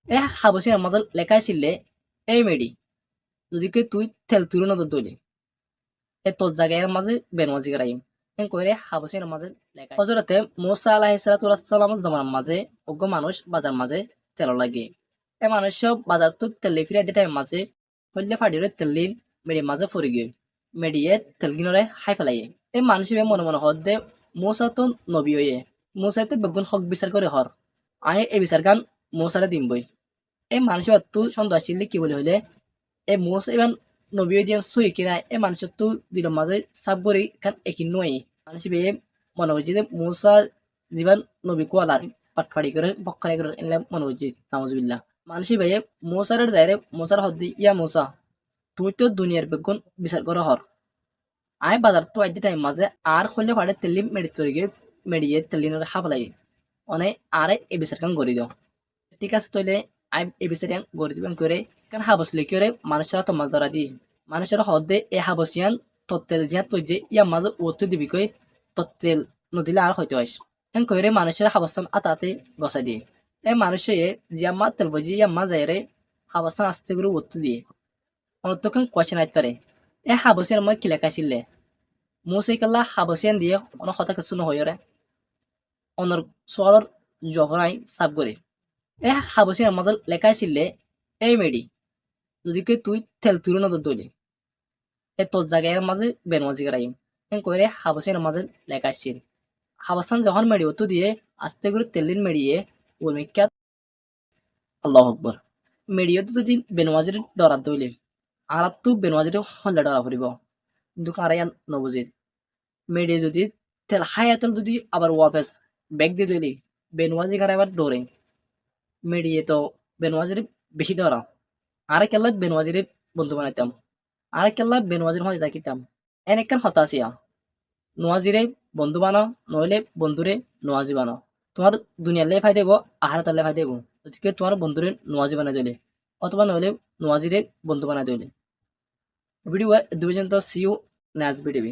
এ হাবসিনের মাঝে লেখা ছিল এই মেডি যদি কে তুই তেল তুলে নজর দলি এ তোর জায়গায় মাঝে বেনওয়াজি করাইম এন কইরে হাবসিনের মাঝে লেখা হযরতে মুসা আলাইহিস সালাম জামানার মাঝে অজ্ঞ মানুষ বাজার মাঝে তেল লাগে এ মানুষ বাজার তো তেলে ফিরে দিতে মাঝে হইলে ফাডিরে তেলিন মেডি মাঝে ফরি গিয়ে মেডিয়ে তেলগিনরে হাই ফেলাই এই মানুষ মনে মনে হদ্দে মুসা তো নবী হয়ে মুসা তো বেগুন হক বিচার করে হর আয় এই বিচার গান মুসারে দিম বই এই মানুষ তো সন্দেহ আসলে কি বলে হইলে এই মুসা এবার নবী দিয়ান সই কিনা এই মানুষের তো দিল মাঝে সাব করি কান একিন নয় মানুষ বে মনে হচ্ছে যে মুসা জীবন নবী কোয়ালার পাটফাড়ি করে বক্কারি করে এলে মনে হচ্ছে নামজবিল্লা মানুষ ভাইয়ে মুসার যাইরে মুসার হদ্দি ইয়া মুসা তুই তো দুনিয়ার বেগুন বিচার করে হর আয় বাজার তো আইতে টাইম মাঝে আর হইলে ফাড়ে তেলি মেডি তৈরি মেডিয়ে তেলিনের হাফলাই অনে আরে এই বিচার কান গড়ি দাও ঠিক আছে তইলে আই এই বিচার গড়ি দিবেন করে কারণ হাবসলে কি করে মানুষেরা তো মাছ ধরা দি মানুষেরা হদে এই হাবসিয়ান তত্তেল জিয়াত পর্যে ইয়া মাঝে ওতো দিবি কই তত্তেল নদিলে আর হইতে হয় হেন কইরে মানুষেরা হাবস্থান আতাতে গসাই দিয়ে এই মানুষে জিয়া মা তেল বজি ইয়া মা যাইরে হাবস্থান আস্তে করে ওতো দিয়ে অনতক্ষণ কোয়েশ্চেন আইতে পারে এ হাবসিয়ান মই কি লেখা ছিল মুসাইকাল্লা হাবসিয়ান দিয়ে অনেক কথা কিছু নহয়রে অনর সোয়ালর জগনাই সাব করে এ হাবসিয়ান মাঝে লেখা ছিল এই মেডি যদি কে তুই তেল তুলে নজর দলি এ তোর জায়গায় মাঝে বেনওয়াজি করাইম এন কইরে হাবসিয়ান মাঝে লেখা আসছিল হাবসান যখন মেডি অত দিয়ে আস্তে করে তেলিন মেডিয়ে ওর মেকিয়াত আল্লাহ আকবর মেডিও তো যদি বেনওয়াজির ডরাত দইলে আর তো বেনওয়াজির হল্লা ডরা ফুরিব কিন্তু কারাইয়ান নবুজির মেডিয়ে যদি তেল হায়াতেল যদি আবার ওয়াফেস ব্যাগ দিয়ে দইলি বেনওয়াজি কারাইবার ডরে মেডিয়ে তো বেনওয়াজির বেশি ডরা আরে কেল্লা বেনওয়াজির বন্ধু বানাইতাম আরে কেল্লা বেনওয়াজির হয়ে থাকিতাম এন একখান হতাশিয়া নোয়াজিরে বন্ধু বানাও নইলে বন্ধুরে নোয়াজি বানাও তোমার দুনিয়ার লে ফাই দেব আহারাতার লে ফাই দেব যদি তোমার বন্ধুরে নোয়াজি বানাই দিলে অথবা নইলে নোয়াজিরে বন্ধু বানাই দিলে ভিডিও দুজন তো সিও নেক্সট ভিডিও